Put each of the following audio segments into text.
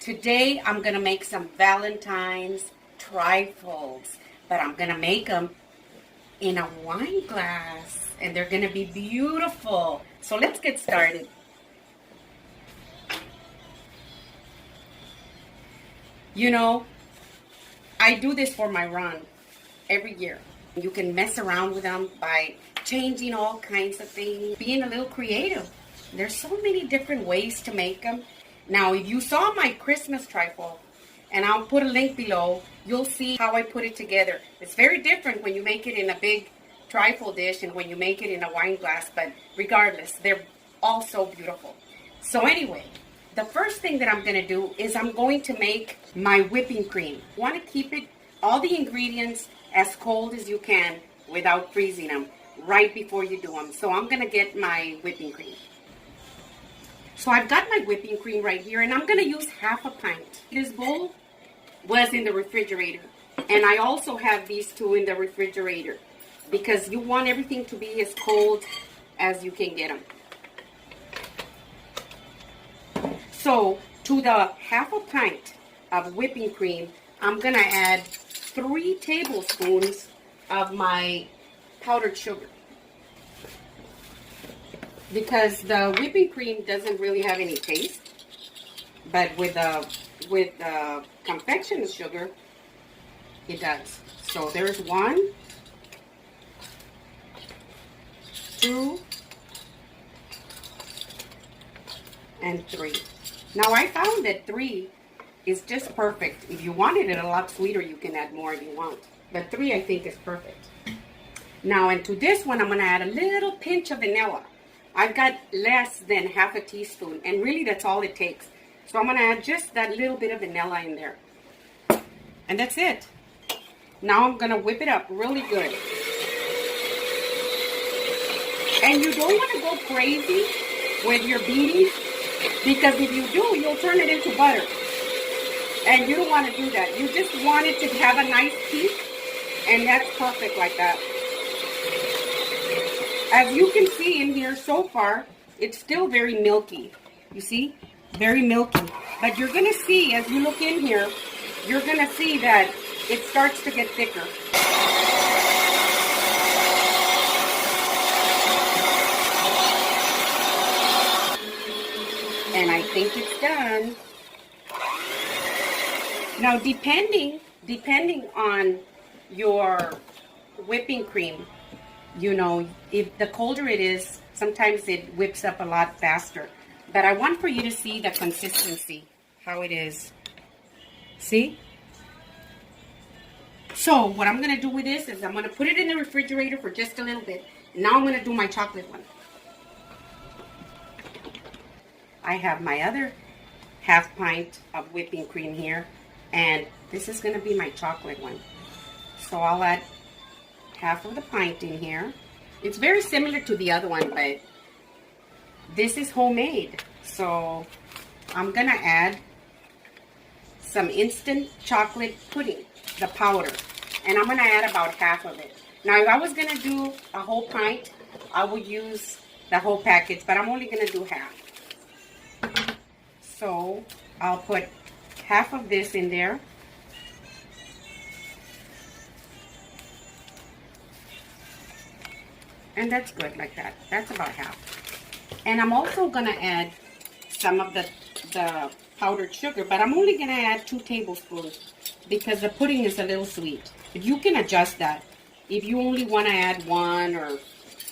Today I'm going to make some Valentines trifles, but I'm going to make them in a wine glass, and they're going to be beautiful. So let's get started. You know, I do this for my run every year. You can mess around with them by changing all kinds of things, being a little creative. There's so many different ways to make them. Now, if you saw my Christmas trifle, and I'll put a link below, you'll see how I put it together. It's very different when you make it in a big trifle dish and when you make it in a wine glass, but regardless, they're all so beautiful. So anyway, the first thing that I'm going to do is I'm going to make my whipping cream. You want to keep it, all the ingredients, as cold as you can without freezing them right before you do them. So I'm going to get my whipping cream. So I've got my whipping cream right here, and I'm going to use half a pint. This bowl was in the refrigerator, and I also have these two in the refrigerator because you want everything to be as cold as you can get them. So to the half a pint of whipping cream, I'm going to add 3 tablespoons of my powdered sugar. Because the whipping cream doesn't really have any taste, but with the confection sugar, it does. So there's 1, 2, and 3. Now I found that 3 is just perfect. If you wanted it a lot sweeter, you can add more if you want. But 3 I think is perfect. Now into this one, I'm going to add a little pinch of vanilla. I've got less than half a teaspoon, and really that's all it takes. So I'm going to add just that little bit of vanilla in there. And that's it. Now I'm going to whip it up really good. And you don't want to go crazy with your beating, because if you do, you'll turn it into butter. And you don't want to do that. You just want it to have a nice peak, and that's perfect like that. As you can see in here so far, it's still very milky. You see? Very milky. But you're going to see, as you look in here, you're going to see that it starts to get thicker. And I think it's done. Now, depending on your whipping cream, you know, if the colder it is, sometimes it whips up a lot faster. But I want for you to see the consistency, how it is. See? So what I'm going to do with this is I'm going to put it in the refrigerator for just a little bit. Now I'm going to do my chocolate one. I have my other half pint of whipping cream here, and this is going to be my chocolate one. So I'll add half of the pint in here. It's very similar to the other one, but this is homemade. So I'm gonna add some instant chocolate pudding, the powder, and I'm gonna add about half of it. Now if I was gonna do a whole pint, I would use the whole package, but I'm only gonna do half. So I'll put half of this in there. And that's good like that. That's about half. And I'm also going to add some of the powdered sugar, but I'm only going to add 2 tablespoons because the pudding is a little sweet. But you can adjust that. If you only want to add 1, or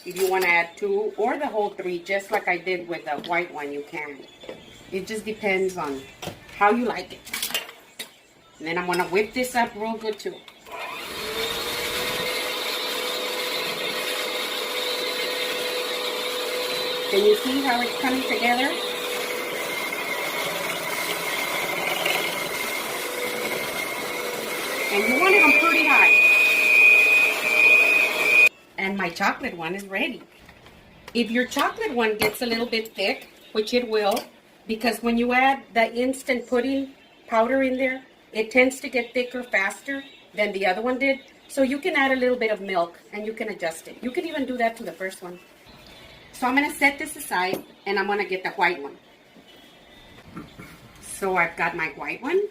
if you want to add 2, or the whole 3, just like I did with the white one, you can. It just depends on how you like it. And then I'm going to whip this up real good too. Can you see how it's coming together? And you want it on pretty high. And my chocolate one is ready. If your chocolate one gets a little bit thick, which it will, because when you add the instant pudding powder in there, it tends to get thicker faster than the other one did. So you can add a little bit of milk and you can adjust it. You can even do that to the first one. So I'm going to set this aside and I'm going to get the white one. So I've got my white one.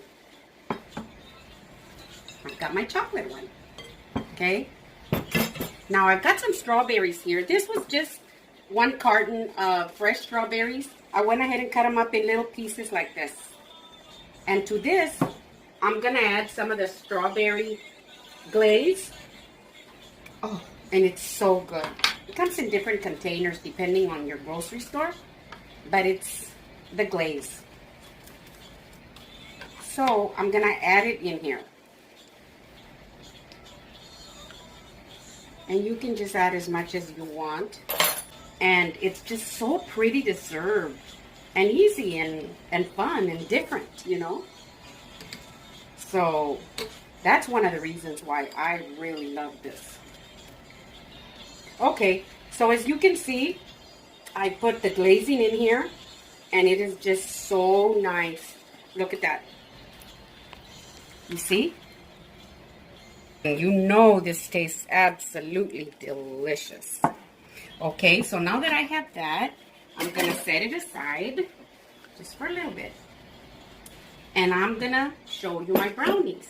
I've got my chocolate one. Okay. Now I've got some strawberries here. This was just 1 carton of fresh strawberries. I went ahead and cut them up in little pieces like this. And to this, I'm gonna add some of the strawberry glaze. Oh, and it's so good. It comes in different containers depending on your grocery store, but it's the glaze. So I'm gonna add it in here. And you can just add as much as you want. And it's just so pretty to serve. And easy and fun and different, you know. So that's one of the reasons why I really love this. Okay, so as you can see, I put the glazing in here. And it is just so nice. Look at that. You see? And you know this tastes absolutely delicious. Okay, so now that I have that, I'm going to set it aside just for a little bit. And I'm going to show you my brownies.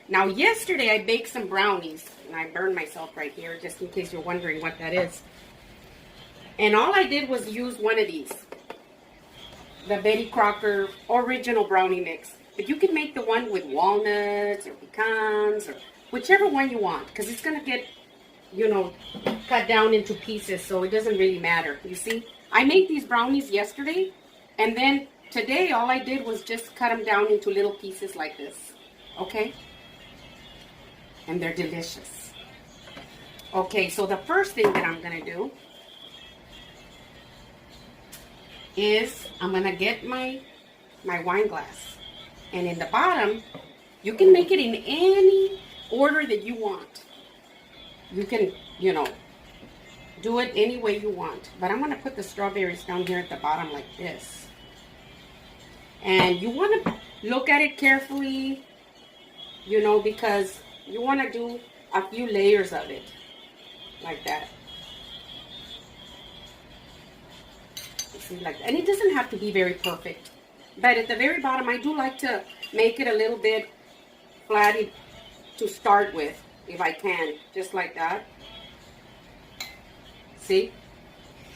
Now, yesterday I baked some brownies. And I burned myself right here, just in case you're wondering what that is. And all I did was use one of these. The Betty Crocker original brownie mix. But you can make the one with walnuts or pecans or whichever one you want. Because it's going to get, you know, cut down into pieces. So it doesn't really matter. You see? I made these brownies yesterday. And then today all I did was just cut them down into little pieces like this. Okay? And they're delicious. Okay, so the first thing that I'm going to do is I'm going to get my wine glass. And in the bottom, you can make it in any order that you want. You can, you know, do it any way you want. But I'm going to put the strawberries down here at the bottom like this. And you want to look at it carefully, you know, because you want to do a few layers of it. Like that. See, like that. And it doesn't have to be very perfect. But at the very bottom, I do like to make it a little bit flatty to start with, if I can. Just like that. See?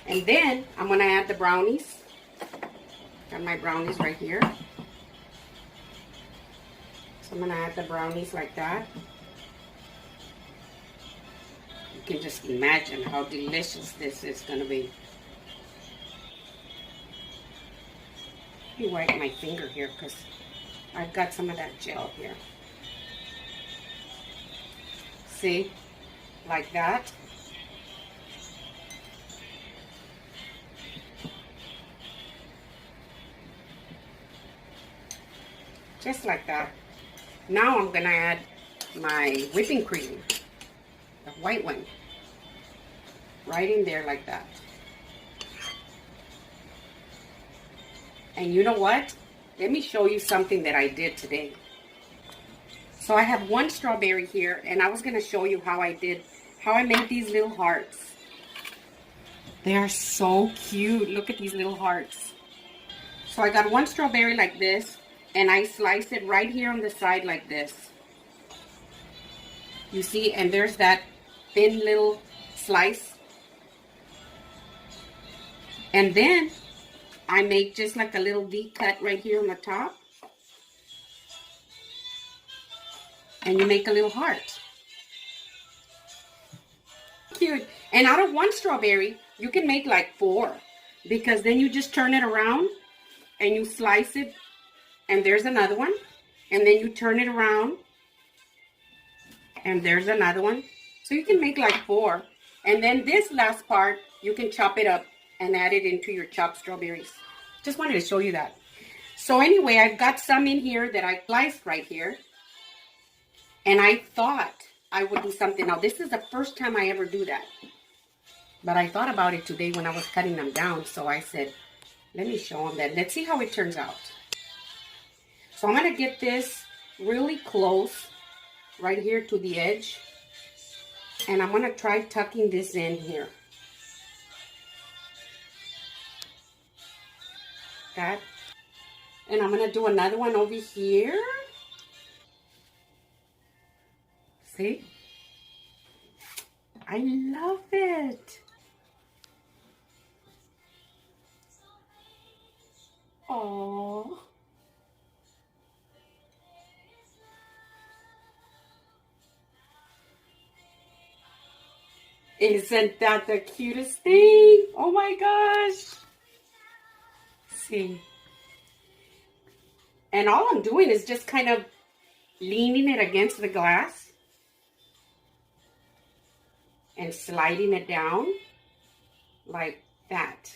And then, I'm going to add the brownies. Got my brownies right here. So I'm going to add the brownies like that. You can just imagine how delicious this is going to be. Let me wipe my finger here because I've got some of that gel here. See? Like that. Just like that. Now I'm going to add my whipping cream. The white one. Right in there like that. And you know what? Let me show you something that I did today. So I have 1 strawberry here, and I was going to show you how I made these little hearts. They are so cute. Look at these little hearts. So I got 1 strawberry like this, and I sliced it right here on the side like this. You see, and there's that thin little slice. And then I make just like a little V cut right here on the top. And you make a little heart. Cute. And out of 1 strawberry, you can make like 4. Because then you just turn it around and you slice it. And there's another one. And then you turn it around. And there's another one. So you can make like 4. And then this last part, you can chop it up and add it into your chopped strawberries. Just wanted to show you that. So anyway, I've got some in here that I sliced right here. And I thought I would do something. Now, this is the first time I ever do that. But I thought about it today when I was cutting them down. So I said, let me show them that. Let's see how it turns out. So I'm going to get this really close right here to the edge. And I'm going to try tucking this in here. That. And I'm going to do another one over here. See? I love it. Oh. Isn't that the cutest thing? Oh my gosh. See? And all I'm doing is just kind of leaning it against the glass and sliding it down like that.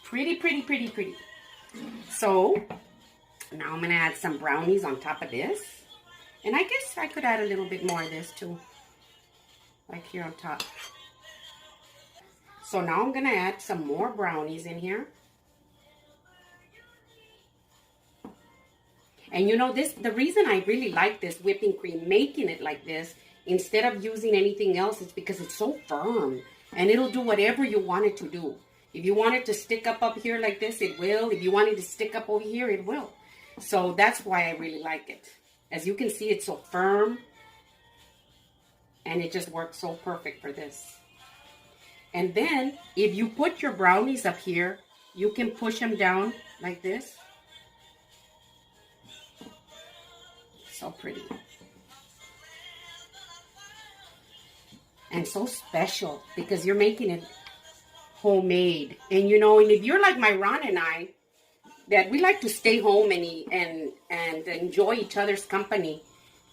Pretty, pretty, pretty, pretty. So now I'm going to add some brownies on top of this. And I guess I could add a little bit more of this too. Like here on top. So now I'm going to add some more brownies in here. And you know this, the reason I really like this whipping cream, making it like this, instead of using anything else, is because it's so firm. And it'll do whatever you want it to do. If you want it to stick up here like this, it will. If you want it to stick up over here, it will. So that's why I really like it. As you can see, it's so firm. And it just works so perfect for this. And then, if you put your brownies up here, you can push them down like this. So pretty. And so special because you're making it homemade. And you know, and if you're like my Ron and I, that we like to stay home and enjoy each other's company,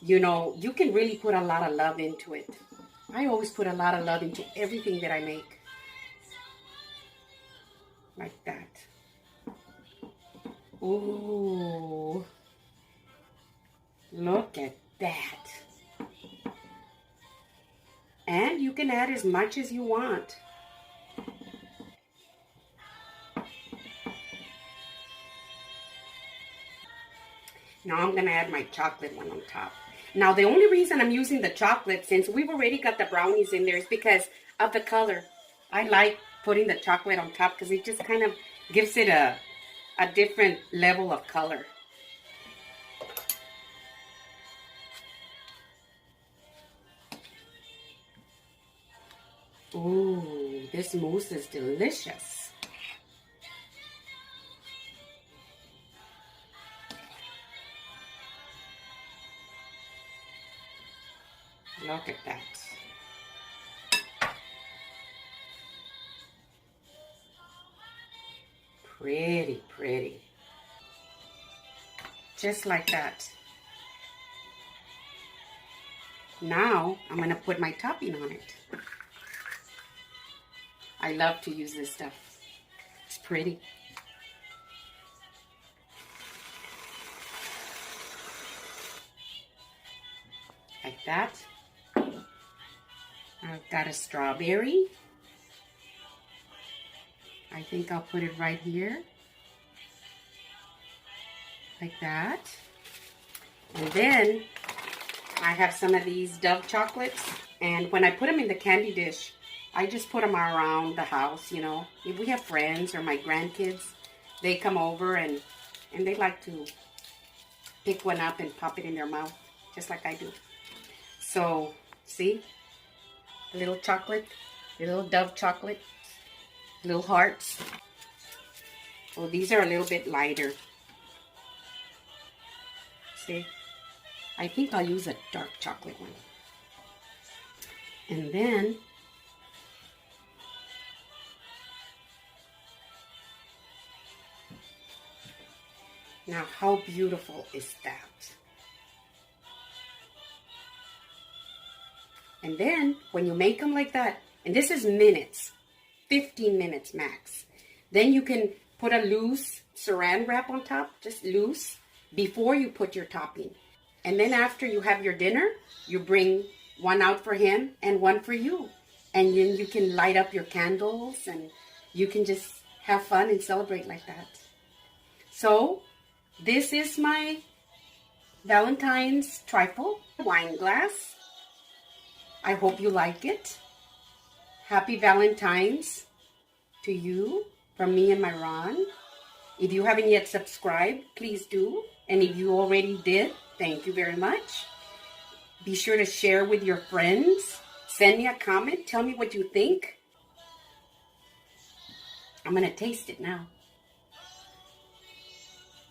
you know, you can really put a lot of love into it. I always put a lot of love into everything that I make. Like that. Ooh. Look at that. And you can add as much as you want. Now I'm going to add my chocolate one on top. Now the only reason I'm using the chocolate, since we've already got the brownies in there, is because of the color. I like putting the chocolate on top because it just kind of gives it a different level of color. Ooh, this mousse is delicious. Look at that. Pretty, pretty. Just like that. Now, I'm going to put my topping on it. I love to use this stuff. It's pretty. Like that. I've got a strawberry. I think I'll put it right here. Like that. And then I have some of these Dove chocolates. And when I put them in the candy dish, I just put them around the house, you know. If we have friends or my grandkids, they come over and they like to pick one up and pop it in their mouth, just like I do. So, see? A little chocolate, a little Dove chocolate, little hearts. Well, these are a little bit lighter. See? I think I'll use a dark chocolate one. And then now, how beautiful is that? And then, when you make them like that, and this is minutes, 15 minutes max, then you can put a loose saran wrap on top, just loose, before you put your topping. And then after you have your dinner, you bring one out for him and one for you. And then you can light up your candles and you can just have fun and celebrate like that. So, this is my Valentine's Trifle wine glass. I hope you like it. Happy Valentine's. to you from me and my Ron. If you haven't yet subscribed, please do. And if you already did, thank you very much. Be sure to share with your friends. Send me a comment. Tell me what you think. I'm going to taste it now.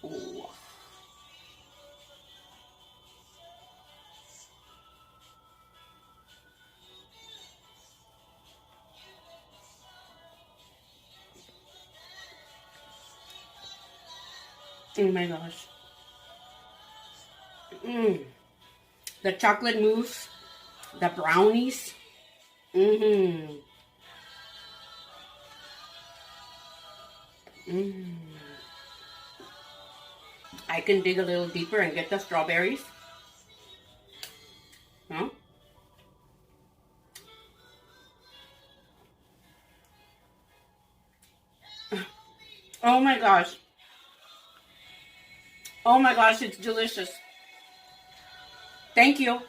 Ooh. Oh my gosh. The chocolate mousse, the brownies. I can dig a little deeper and get the strawberries. Huh? Oh my gosh. Oh my gosh, it's delicious. Thank you.